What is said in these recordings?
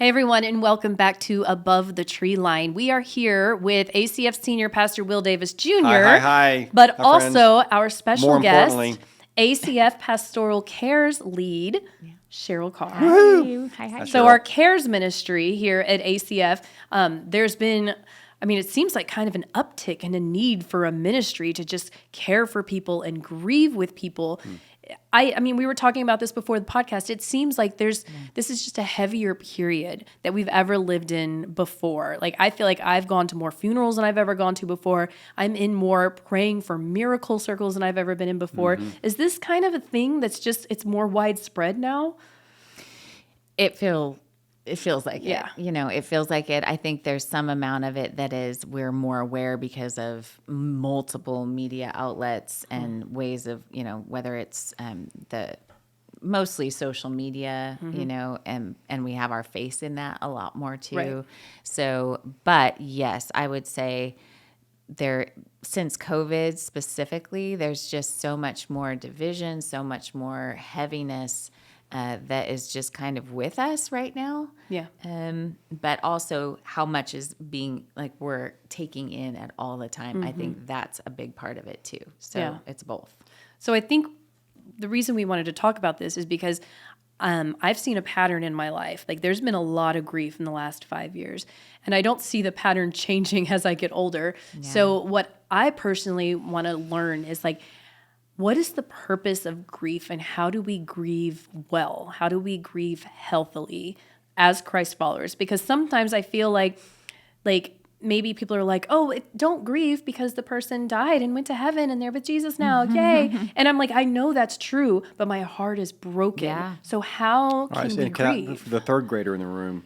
Hey everyone, and welcome back to Above the Tree Line. We are here with ACF Senior Pastor Will Davis Jr. Hi. But Hi, also friends. our special More guest, importantly, ACF Pastoral Cares Lead, Cheryl Carr. Hi. So our Cares ministry here at ACF, there's been, it seems like kind of an uptick and a need for a ministry to just care for people and grieve with people. We were talking about this before the podcast. It seems like this is just a heavier period that we've ever lived in before. Like, I feel like I've gone to more funerals than I've ever gone to before. I'm in more praying for miracle circles than I've ever been in before. Is this kind of a thing that's just, it's more widespread now? It feels like Yeah. it. It feels like it. I think there's some amount of it that is we're more aware because of multiple media outlets and ways of, whether it's the mostly social media, and we have our face in that a lot more too. Right. So, but yes, I would say since COVID specifically, there's just so much more division, so much more heaviness that is just kind of with us right now. Yeah. But also how much is being like we're taking in at all the time. I think that's a big part of it too. So it's both. So I think the reason we wanted to talk about this is because I've seen a pattern in my life. Like, there's been a lot of grief in the last 5 years, and I don't see the pattern changing as I get older. Yeah. So what I personally want to learn is, like, what is the purpose of grief, and how do we grieve well? How do we grieve healthily as Christ followers? Because sometimes I feel like maybe people are like, oh, don't grieve because the person died and went to heaven and they're with Jesus now. Yay. And I'm like, I know that's true, but my heart is broken. Yeah. So how can we grieve? For the third grader in the room,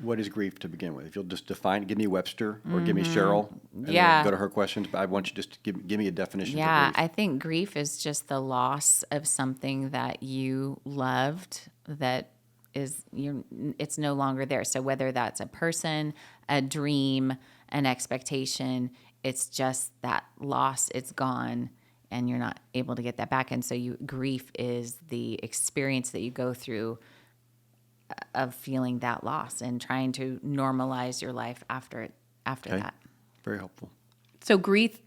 what is grief to begin with? If you'll just define, give me Webster or give me Cheryl, and then go to her questions. But I want you just to give me a definition. Yeah, of grief. I think grief is just the loss of something that you loved that it's no longer there. So whether that's a person, a dream, an expectation, it's just that loss, it's gone, and you're not able to get that back. And so grief is the experience that you go through of feeling that loss and trying to normalize your life after that. Very helpful. So grief,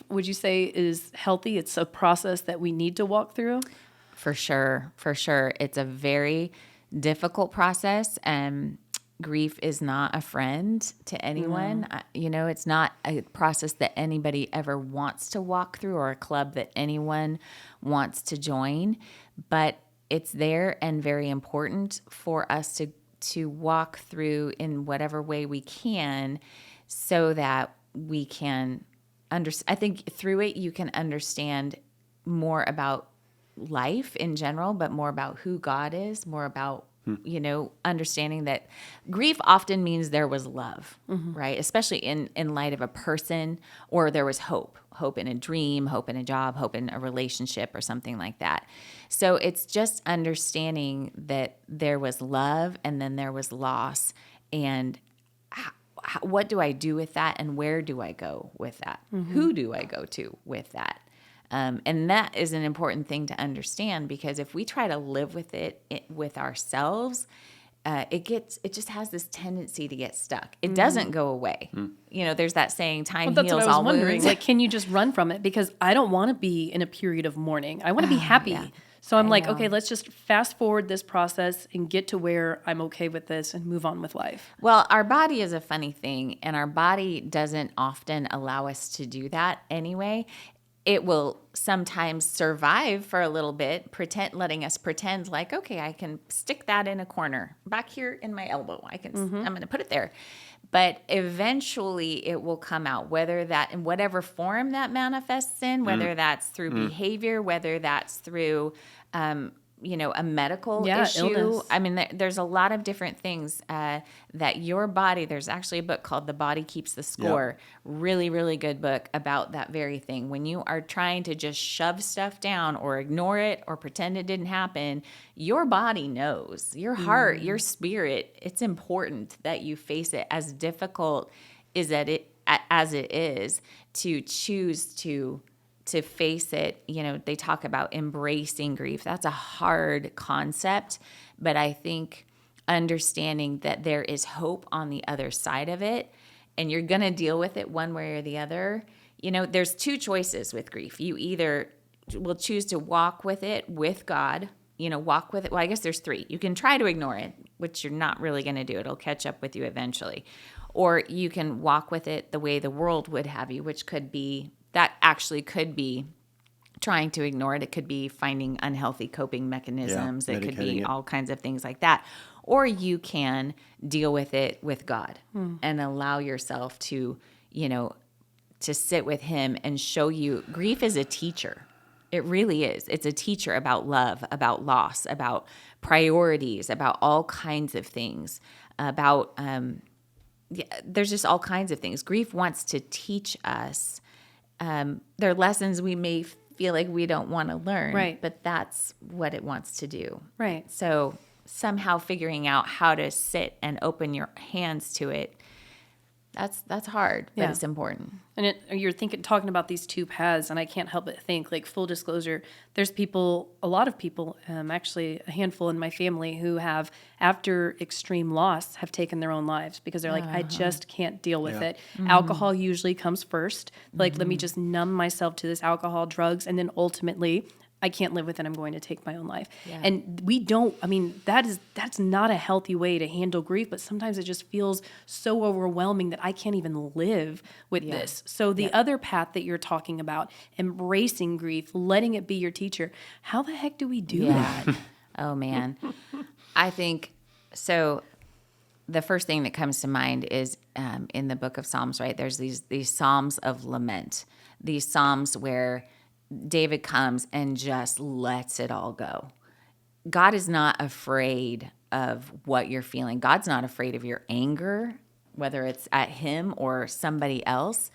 would you say is healthy? It's a process that we need to walk through? For sure. It's a very difficult process. Grief is not a friend to anyone. It's not a process that anybody ever wants to walk through or a club that anyone wants to join. But it's there and very important for us to walk through in whatever way we can so that we can I think through it you can understand more about life in general, but more about who God is, more about, understanding that grief often means there was love, right? Especially in light of a person, or there was hope in a dream, hope in a job, hope in a relationship or something like that. So it's just understanding that there was love and then there was loss, and what do I do with that, and where do I go with that? Who do I go to with that? And that is an important thing to understand, because if we try to live with it with ourselves, it just has this tendency to get stuck. It doesn't go away. There's that saying, time that's heals what I was all wondering. wounds. Like, can you just run from it? Because I don't want to be in a period of mourning. I want to be happy. Yeah. So I'm like, okay, let's just fast forward this process and get to where I'm okay with this and move on with life. Well, our body is a funny thing, and our body doesn't often allow us to do that anyway. It will sometimes survive for a little bit, letting us pretend like, okay, I can stick that in a corner back here in my elbow. I'm going to put it there. But eventually it will come out, whether that in whatever form that manifests in, whether that's through behavior, whether that's through a medical issue. Illness. There's a lot of different things that your body, there's actually a book called The Body Keeps the Score. Yep. Really, really good book about that very thing. When you are trying to just shove stuff down or ignore it or pretend it didn't happen, your body knows. Your heart, your spirit, it's important that you face it, as difficult as it is to choose to face it. They talk about embracing grief. That's a hard concept, but I think understanding that there is hope on the other side of it, and you're going to deal with it one way or the other. There's two choices with grief. You either will choose to walk with it with God, walk with it. Well, I guess there's three. You can try to ignore it, which you're not really going to do. It'll catch up with you eventually. Or you can walk with it the way the world would have you, which could be trying to ignore it. It could be finding unhealthy coping mechanisms. It could be all kinds of things like that. Or you can deal with it with God and allow yourself to, to sit with him and show you. Grief is a teacher. It really is. It's a teacher about love, about loss, about priorities, about all kinds of things, about, there's just all kinds of things. Grief wants to teach us. There are lessons we may feel like we don't want to learn, right, but that's what it wants to do. Right. So somehow figuring out how to sit and open your hands to it, that's hard, but it's important. And you're talking about these two paths, and I can't help but think, like, full disclosure, there's a lot of people, actually a handful in my family, who have, after extreme loss, have taken their own lives because they're like, I just can't deal with it. Mm-hmm. Alcohol usually comes first. Like, let me just numb myself to this alcohol, drugs, and then ultimately I can't live with it. I'm going to take my own life. Yeah. And that's not a healthy way to handle grief, but sometimes it just feels so overwhelming that I can't even live with this. So the other path that you're talking about, embracing grief, letting it be your teacher, how the heck do we do that? Oh, man. I think, so the first thing that comes to mind is in the book of Psalms, right? There's these Psalms of lament, these Psalms where David comes and just lets it all go. God is not afraid of what you're feeling. God's not afraid of your anger, whether it's at him or somebody else.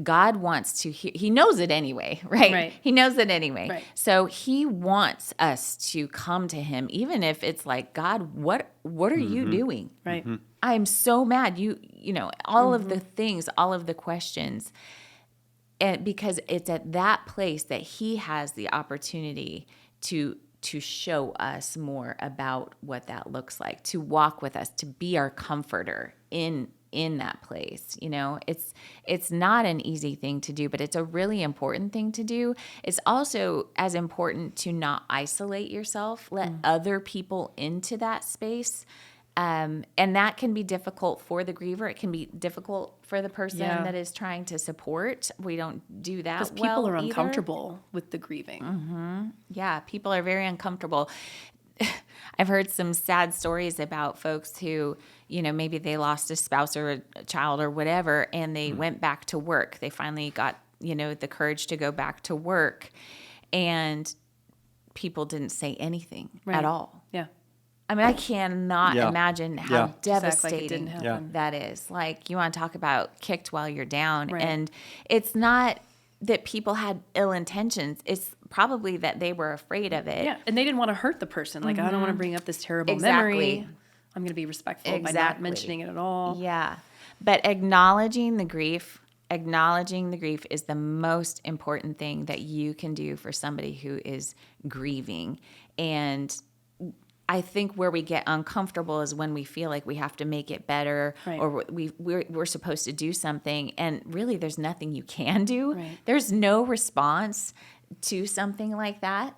God wants to hear, he knows it anyway, right? He knows it anyway. Right. So he wants us to come to him, even if it's like, God, what are you doing? Right. Mm-hmm. I'm so mad. You know, all of the things, all of the questions. And because it's at that place that he has the opportunity to show us more about what that looks like, to walk with us, to be our comforter in that place. You know, it's not an easy thing to do, but it's a really important thing to do. It's also as important to not isolate yourself, let other people into that space. And that can be difficult for the griever. It can be difficult for the person that is trying to support. We don't do that well. Because people are uncomfortable with the grieving. Mm-hmm. Yeah, people are very uncomfortable. I've heard some sad stories about folks who, you know, maybe they lost a spouse or a child or whatever, and they went back to work. They finally got, you know, the courage to go back to work, and people didn't say anything at all. Yeah. I mean, I cannot imagine how devastating like that is. Like, you want to talk about kicked while you're down. Right. And it's not that people had ill intentions. It's probably that they were afraid of it. Yeah, and they didn't want to hurt the person. Like, I don't want to bring up this terrible memory. I'm going to be respectful by not mentioning it at all. Yeah. But acknowledging the grief is the most important thing that you can do for somebody who is grieving. And I think where we get uncomfortable is when we feel like we have to make it better, or we're supposed to do something, and really there's nothing you can do. Right. There's no response to something like that.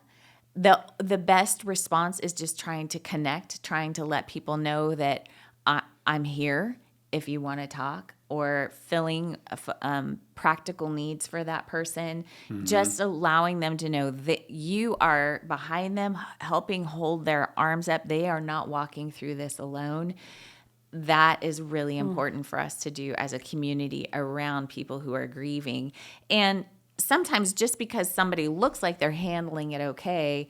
The best response is just trying to connect, trying to let people know that I'm here if you want to talk, or filling practical needs for that person, just allowing them to know that you are behind them, helping hold their arms up. They are not walking through this alone. That is really important for us to do as a community around people who are grieving. And sometimes just because somebody looks like they're handling it okay,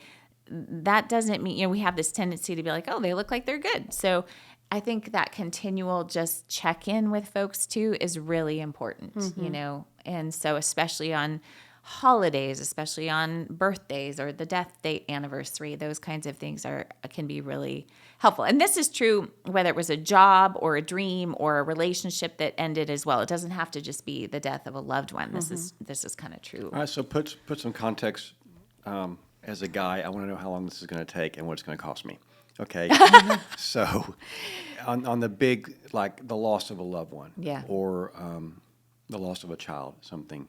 that doesn't mean, you know, we have this tendency to be like, oh, they look like they're good. So I think that continual just check-in with folks too is really important, you know, and so especially on holidays, especially on birthdays or the death date anniversary, those kinds of things can be really helpful. And this is true whether it was a job or a dream or a relationship that ended as well. It doesn't have to just be the death of a loved one. This is kind of true. All right, so put some context. As a guy, I want to know how long this is going to take and what it's going to cost me. Okay. So on the big, like the loss of a loved one, or the loss of a child, something.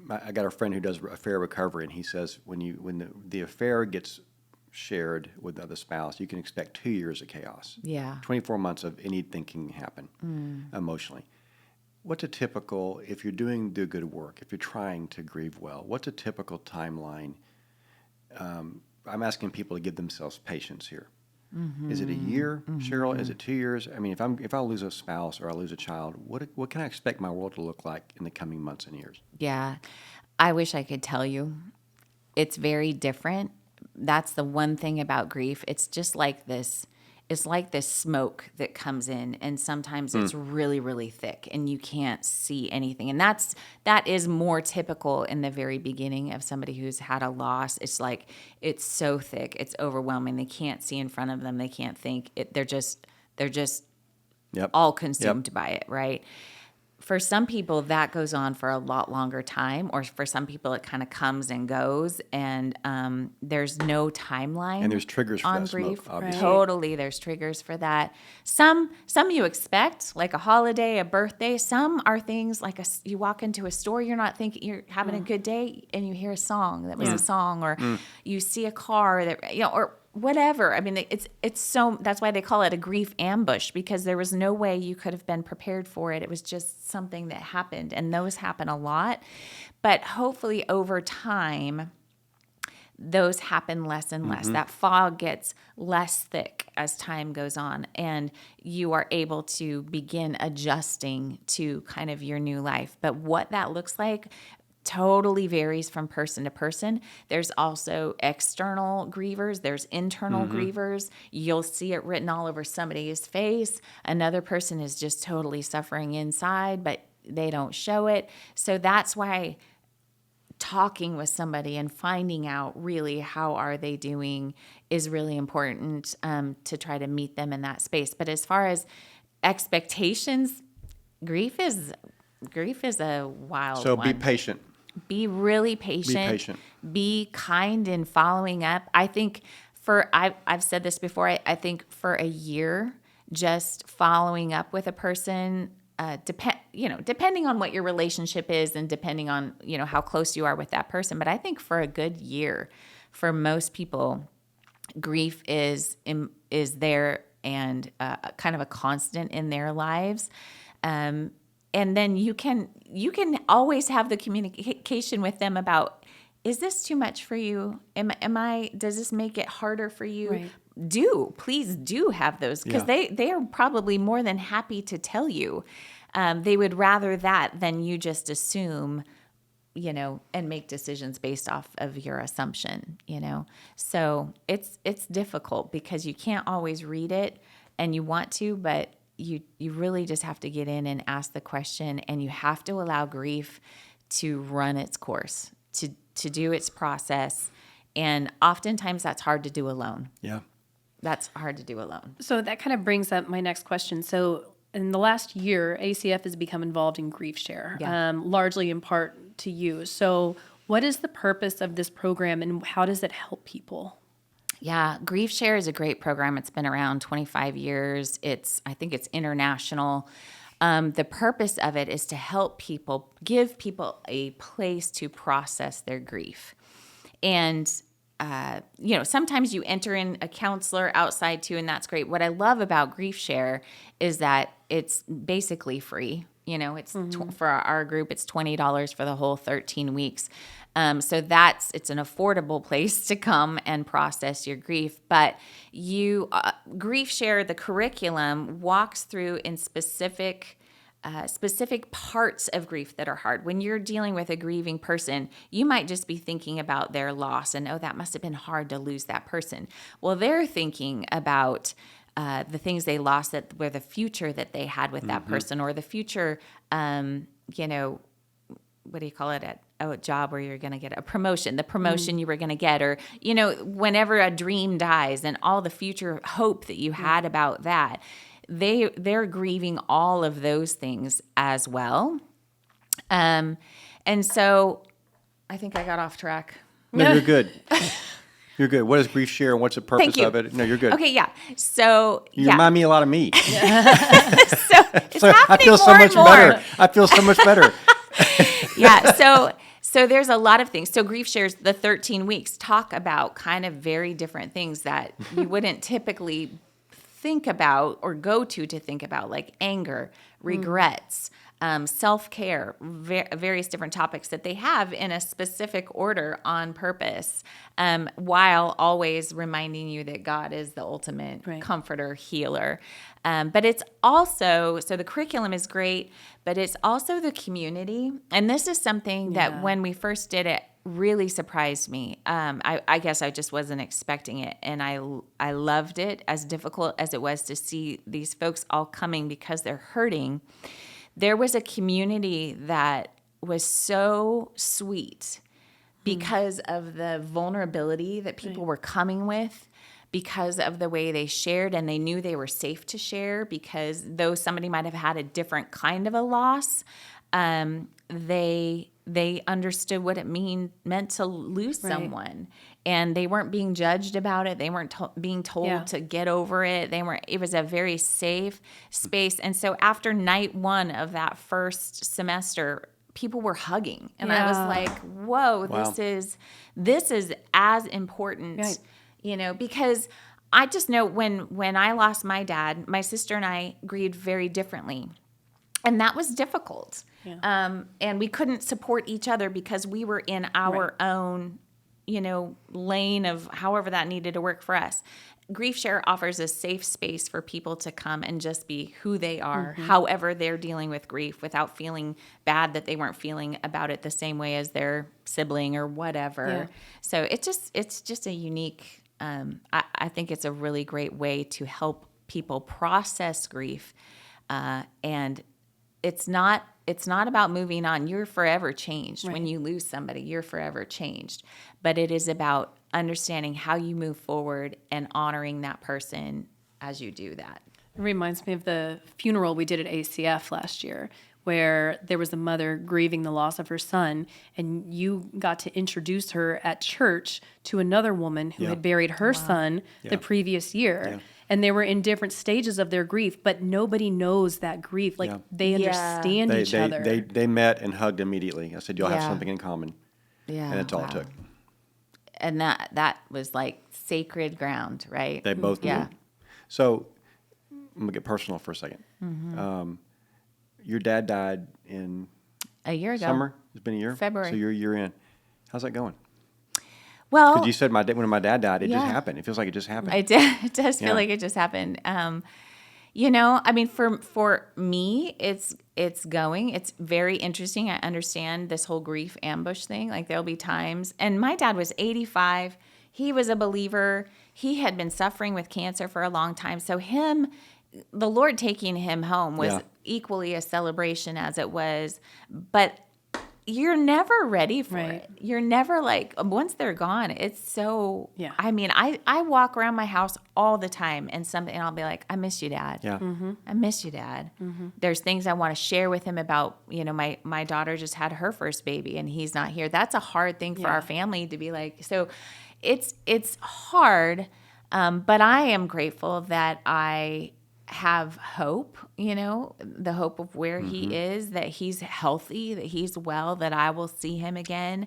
I got a friend who does affair recovery, and he says when the affair gets shared with the other spouse, you can expect 2 years of chaos. Yeah. 24 months of anything can happen emotionally. What's a typical, if you're doing the good work, if you're trying to grieve well, what's a typical timeline? I'm asking people to give themselves patience here. Is it a year, Cheryl? Is it 2 years? I mean, if I lose a spouse or I lose a child, what can I expect my world to look like in the coming months and years? Yeah. I wish I could tell you. It's very different. That's the one thing about grief. It's just like this. It's like this smoke that comes in, and sometimes it's really, really thick, and you can't see anything. And that is more typical in the very beginning of somebody who's had a loss. It's like it's so thick, it's overwhelming. They can't see in front of them. They can't think. They're just all consumed by it, right? For some people, that goes on for a lot longer time, or for some people, it kind of comes and goes, and there's no timeline. And there's triggers for on that grief. smoke, obviously. Totally, there's triggers for that. Some you expect, like a holiday, a birthday. Some are things like you walk into a store, you're not thinking, you're having a good day, and you hear a song that was a song, or you see a car that or whatever. I mean, it's so, that's why they call it a grief ambush, because there was no way you could have been prepared for it. It was just something that happened, and those happen a lot. But hopefully over time, those happen less and less. That fog gets less thick as time goes on, and you are able to begin adjusting to kind of your new life. But what that looks like totally varies from person to person. There's also external grievers. There's internal grievers. You'll see it written all over somebody's face. Another person is just totally suffering inside, but they don't show it. So that's why talking with somebody and finding out really how are they doing is really important to try to meet them in that space. But as far as expectations, grief is a wild So one. be patient. Be really patient. Be patient. Be kind in following up. I think I've said this before. I think for a year, just following up with a person, depending on what your relationship is and depending on how close you are with that person. But I think for a good year, for most people, grief is there and kind of a constant in their lives. And then you can always have the communication with them about, is this too much for you? Does this make it harder for you? Right. Please do have those, because they are probably more than happy to tell you. They would rather that than you just assume, and make decisions based off of your assumption, So it's difficult because you can't always read it, and you want to, but you really just have to get in and ask the question, and you have to allow grief to run its course, to do its process. And oftentimes that's hard to do alone. Yeah. That's hard to do alone. So that kind of brings up my next question. So in the last year, ACF has become involved in Grief Share, largely in part to you. So what is the purpose of this program, and how does it help people? Yeah, Grief Share is a great program. It's been around 25 years. I think it's international. The purpose of it is to help people, give people a place to process their grief. And, sometimes you enter in a counselor outside too, and that's great. What I love about Grief Share is that it's basically free. It's for our group, it's $20 for the whole 13 weeks. So it's an affordable place to come and process your grief. But Grief Share, the curriculum, walks through in specific parts of grief that are hard. When you're dealing with a grieving person, you might just be thinking about their loss and, that must have been hard to lose that person. Well, they're thinking about the things they lost that were the future that they had with that person, or the future, what do you call it, a job where you're going to get a promotion, the promotion you were going to get, or, whenever a dream dies and all the future hope that you had about that, they're grieving all of those things as well. And so I think I got off track. No, you're good. You're good. What is grief share and what's the purpose you. of it? No, you're good. Okay, yeah. So, You remind me a lot of me. So it's So I happening feel so more much and more. better. I feel so much better. Yeah. So there's a lot of things. So grief shares, the 13 weeks, talk about kind of very different things that you wouldn't typically think about or go to think about, like anger, regrets, self-care, various different topics that they have in a specific order on purpose, while always reminding you that God is the ultimate comforter, healer. But it's also, so the curriculum is great, but it's also the community. And this is something that when we first did it, really surprised me. I guess I just wasn't expecting it. And I loved it, as difficult as it was to see these folks all coming because they're hurting. There was a community that was so sweet because of the vulnerability that people were coming with, because of the way they shared, and they knew they were safe to share, because though somebody might have had a different kind of a loss, they understood what it meant to lose someone, and they weren't being judged about it. They weren't being told to get over it. It was a very safe space. And so after night one of that first semester, people were hugging, and I was like, whoa, Wow. this is as important, because I just know when I lost my dad, my sister and I grieved very differently. And that was difficult. Yeah. And we couldn't support each other because we were in our own, lane of however that needed to work for us. Grief Share offers a safe space for people to come and just be who they are, however they're dealing with grief, without feeling bad that they weren't feeling about it the same way as their sibling or whatever. Yeah. So it's just a unique, I think it's a really great way to help people process grief. And it's not about moving on. You're forever changed. When you lose somebody, you're forever changed. But it is about understanding how you move forward and honoring that person as you do that. It reminds me of the funeral we did at ACF last year, where there was a mother grieving the loss of her son, and you got to introduce her at church to another woman who had buried her son the previous year. Yeah. And they were in different stages of their grief, but nobody knows that grief. Like they understand each other. They met and hugged immediately. I said, you'll have something in common. Yeah. And that's all it took. And that was like sacred ground, right? They both knew. So I'm going to get personal for a second. Mm-hmm. Your dad died in a year ago. Summer? It's been a year? February. So you're a year in. How's that going? Well, because you said when my dad died, it just happened. It feels like it just happened. It does feel like it just happened. I mean, for me, it's going. It's very interesting. I understand this whole grief ambush thing. Like there'll be times, and my dad was 85. He was a believer. He had been suffering with cancer for a long time. So the Lord taking him home was equally a celebration as it was, but you're never ready for it. You're never like, once they're gone, it's so, I mean, I walk around my house all the time and I'll be like, I miss you, Dad. Yeah. Mm-hmm. I miss you, Dad. Mm-hmm. There's things I want to share with him about, my daughter just had her first baby and he's not here. That's a hard thing for our family to be like. So it's hard, but I am grateful that I have hope, the hope of where he is, that he's healthy, that he's well, that I will see him again.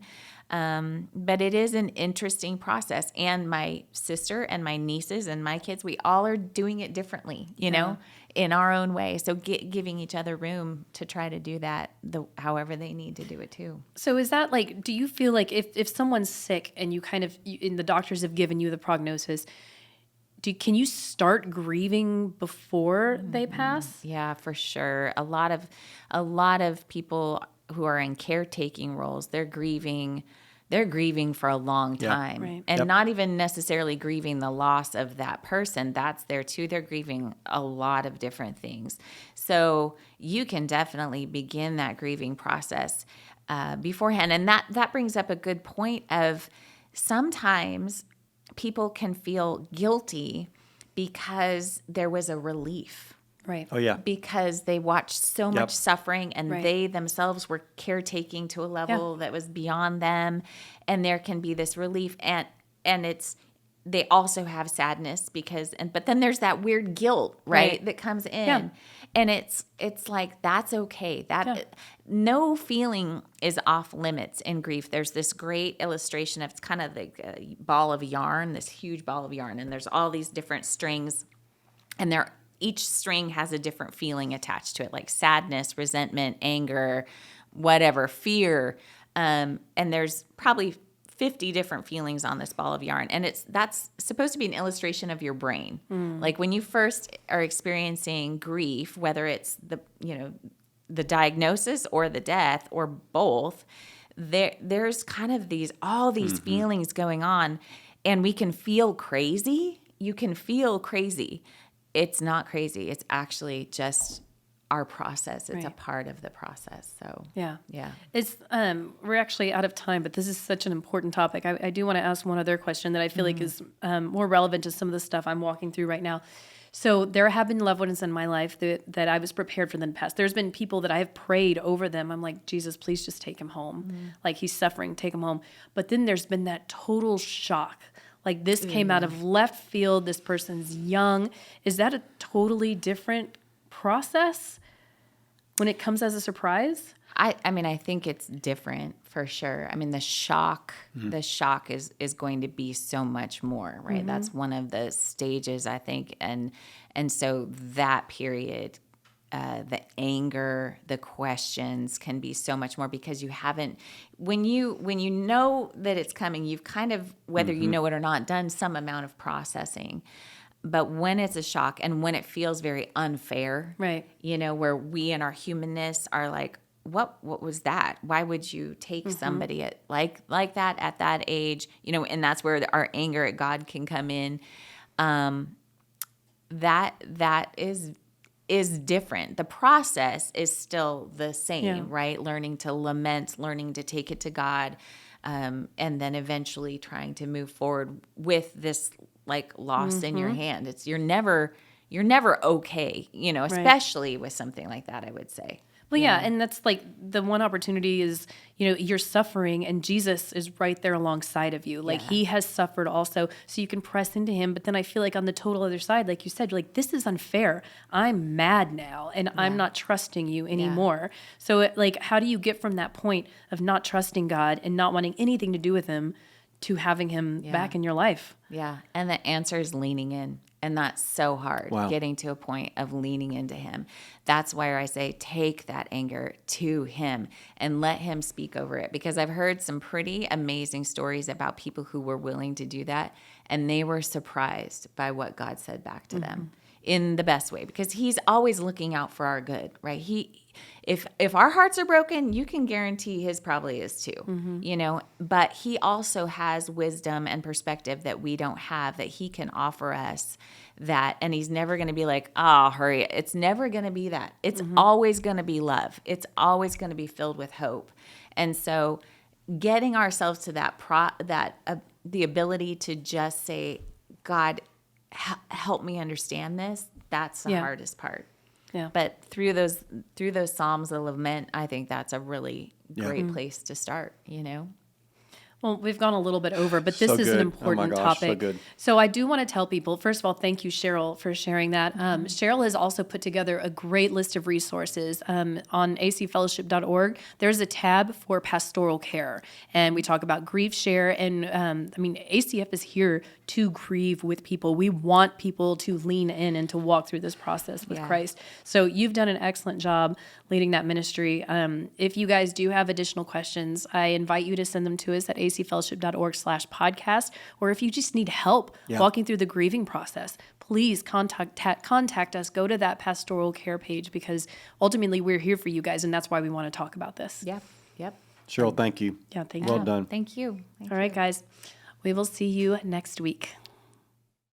But it is an interesting process. And my sister and my nieces and my kids, we all are doing it differently, in our own way. So giving each other room to try to do that however they need to do it too. So is that like, do you feel like if someone's sick and and the doctors have given you the prognosis, can you start grieving before they pass? Yeah, for sure. A lot of people who are in caretaking roles, they're grieving for a long time, and not even necessarily grieving the loss of that person. That's there too. They're grieving a lot of different things. So you can definitely begin that grieving process beforehand. And that brings up a good point of sometimes people can feel guilty because there was a relief. Right. Oh, yeah. Because they watched so much suffering and they themselves were caretaking to a level that was beyond them. And there can be this relief. And they also have sadness but then there's that weird guilt, right. that comes in. Yeah. And it's like, that's okay. No feeling is off limits in grief. There's this great illustration of, it's kind of like a ball of yarn, this huge ball of yarn, and there's all these different strings, and each string has a different feeling attached to it, like sadness, resentment, anger, whatever, fear. And there's probably 50 different feelings on this ball of yarn. And that's supposed to be an illustration of your brain. Like when you first are experiencing grief, whether it's the diagnosis or the death or both, there's kind of all these feelings going on, and we can feel crazy. You can feel crazy. It's not crazy. It's actually just our process. It's a part of the process. So yeah. It's We're actually out of time, but this is such an important topic. I do want to ask one other question that I feel like is more relevant to some of the stuff I'm walking through right now. So there have been loved ones in my life that I was prepared for them to pass. There's been people that I have prayed over them. I'm like, Jesus, please just take him home. Like, he's suffering, take him home. But then there's been that total shock. Like, this came out of left field. This person's young. Is that a totally different process when it comes as a surprise? I mean, I think it's different for sure. I mean, the shock is going to be so much more, right? That's one of the stages, I think. And so that period, the anger, the questions can be so much more, because you haven't, when you know that it's coming, you've kind of, whether you know it or not, done some amount of processing. But when it's a shock and when it feels very unfair, right? Where we in our humanness are like, what was that? Why would you take somebody like that at that age? And that's where our anger at God can come in. That is different. The process is still the same, right? Learning to lament, learning to take it to God, and then eventually trying to move forward with this like loss in your hand. You're never okay, especially with something like that, I would say. Well, yeah, and that's like the one opportunity is, you're suffering and Jesus is right there alongside of you. Like, he has suffered also, so you can press into him. But then I feel like on the total other side, like you said, you're like, this is unfair. I'm mad now, and I'm not trusting you anymore. So, how do you get from that point of not trusting God and not wanting anything to do with him to having him back in your life? Yeah, and the answer is leaning in. And that's so hard, getting to a point of leaning into him. That's why I say take that anger to him and let him speak over it. Because I've heard some pretty amazing stories about people who were willing to do that, and they were surprised by what God said back to them in the best way. Because he's always looking out for our good, right? If our hearts are broken, you can guarantee his probably is too, but he also has wisdom and perspective that we don't have, that he can offer us that. And he's never going to be like, oh, hurry. It's never going to be that. It's always going to be love. It's always going to be filled with hope. And so getting ourselves to the ability to just say, God, help me understand this. That's the hardest part. Yeah. But through those Psalms of lament, I think that's a really great place to start, Well, we've gone a little bit over, but this So is an good. important Oh my gosh, topic. so good. So I do want to tell people, first of all, thank you, Cheryl, for sharing that. Cheryl has also put together a great list of resources on acfellowship.org. There's a tab for pastoral care, and we talk about grief share. And ACF is here to grieve with people. We want people to lean in and to walk through this process with Christ. So you've done an excellent job leading that ministry. If you guys do have additional questions, I invite you to send them to us at acfellowship.org/podcast. Or if you just need help walking through the grieving process, please contact us. Go to that pastoral care page, because ultimately we're here for you guys, and that's why we want to talk about this. Yep. Cheryl, thank you. Yeah, thank Well you. done. Thank you. All right, guys. We will see you next week.